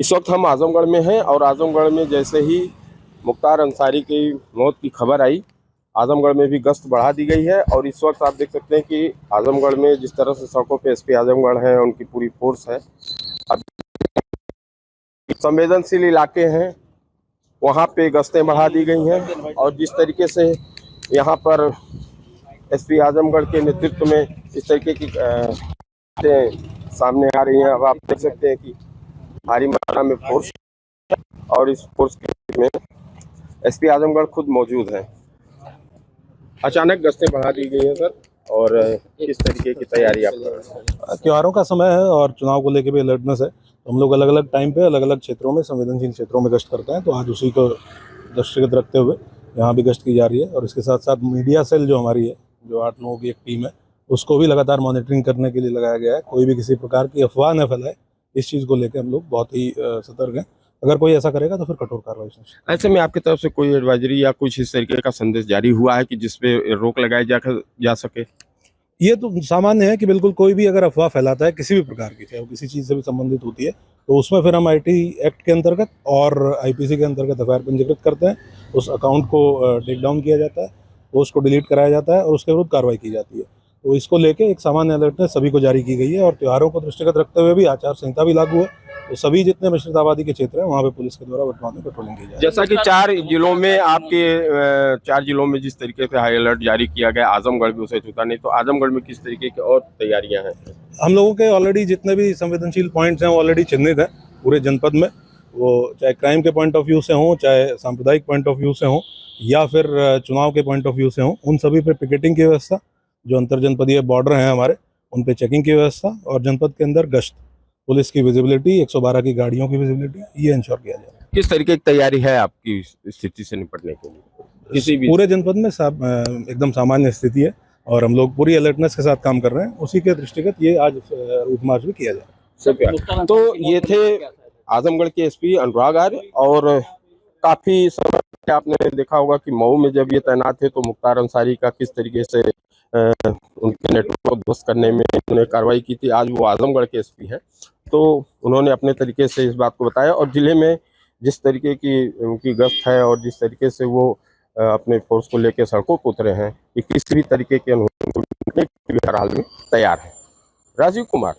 इस वक्त हम आजमगढ़ में हैं और आजमगढ़ में जैसे ही मुख्तार अंसारी की मौत की खबर आई, आजमगढ़ में भी गश्त बढ़ा दी गई है। और इस वक्त आप देख सकते हैं कि आजमगढ़ में जिस तरह से सड़कों पे एसपी आजमगढ़ है, उनकी पूरी फोर्स है। अब संवेदनशील इलाके हैं, वहाँ पे गश्तें बढ़ा दी गई हैं। और जिस तरीके से यहाँ पर एसपी आजमगढ़ के नेतृत्व में इस तरीके की बातें सामने आ रही हैं। अब आप देख सकते हैं कि भारी मात्रा में फोर्स और इस फोर्स में एसपी आजमगढ़ खुद मौजूद हैं। अचानक गश्तें बढ़ा दी गई हैं सर, और किस तरीके की तैयारी आप कर रहे हैं? त्योहारों का समय है और चुनाव को लेकर भी अलर्टनेस है, तो हम लोग अलग अलग टाइम पे अलग अलग क्षेत्रों में, संवेदनशील क्षेत्रों में गश्त करते हैं। तो आज उसी को दृष्टिगत रखते हुए यहाँ भी गश्त की जा रही है। और इसके साथ साथ मीडिया सेल जो हमारी है, जो 8 लोगों की एक टीम है, उसको भी लगातार मॉनिटरिंग करने के लिए लगाया गया है। कोई भी किसी प्रकार की अफवाह न फैलाए, इस चीज़ को लेकर हम लोग बहुत ही सतर्क हैं। अगर कोई ऐसा करेगा तो फिर कठोर कार्रवाई सुनिश्चित। ऐसे में आपकी तरफ से कोई एडवाइजरी या कुछ इस तरीके का संदेश जारी हुआ है कि जिसपे रोक लगाई जा सके? ये तो सामान्य है कि बिल्कुल कोई भी अगर अफवाह फैलाता है किसी भी प्रकार की, चाहे वो किसी चीज़ से भी संबंधित होती है, तो उसमें फिर हम आईटी एक्ट के अंतर्गत और आईपीसी के अंतर्गत एफआईआर पंजीकृत करते हैं। उस अकाउंट को टेक डाउन किया जाता है, पोस्ट को डिलीट कराया जाता है और उसके विरुद्ध कार्रवाई की जाती है। तो इसको लेके एक सामान्य अलर्टनेस सभी को जारी की गई है। और त्योहारों को दृष्टिगत रखते हुए भी आचार संहिता भी लागू है। तो सभी जितने मिश्रित आबादी के क्षेत्र हैं, वहाँ पे पुलिस के द्वारा वर्तमान में पेट्रोलिंग की जा रही है। जैसा कि 4 जिलों में आपके 4 जिलों में जिस तरीके से हाई अलर्ट जारी किया गया, आजमगढ़ भी उसे छूता नहीं, तो आजमगढ़ में किस तरीके की और तैयारियां हैं? हम लोगों के ऑलरेडी जितने भी संवेदनशील पॉइंट्स हैं वो ऑलरेडी चिन्हित हैं पूरे जनपद में। वो चाहे क्राइम के पॉइंट ऑफ व्यू से हों, चाहे सांप्रदायिक पॉइंट ऑफ व्यू से हों, या फिर चुनाव के पॉइंट ऑफ व्यू से हों, उन सभी पे पिकेटिंग की व्यवस्था, जो अंतर जनपदीय बॉर्डर हैं हमारे, उन पे चेकिंग की व्यवस्था, और जनपद के अंदर गश्त, पुलिस की विजिबिलिटी, 112 की गाड़ियों की विजिबिलिटी, ये इंश्योर किया जा रहा है। किस तरीके की तैयारी है आपकी स्थिति से निपटने के लिए? किसी भी पूरे जनपद में एकदम सामान्य स्थिति है और हम लोग पूरी अलर्टनेस के साथ काम कर रहे हैं। उसी के दृष्टिगत ये आज रूट मार्च भी किया जा रहा है। तो ये थे आजमगढ़ के एसपी अनुराग आर्य। और काफी समय आपने देखा होगा कि मऊ में जब ये तैनात थे तो मुख्तार अंसारी का किस तरीके से उनके नेटवर्क को ध्वस्त करने में उन्होंने कार्रवाई की थी। आज वो आजमगढ़ के एसपी हैं, तो उन्होंने अपने तरीके से इस बात को बताया। और जिले में जिस तरीके की उनकी गश्त है और जिस तरीके से वो अपने फोर्स को लेकर सड़कों पर उतरे हैं, ये किसी भी तरीके के अनुभव हर हाल में तैयार है। राजीव कुमार।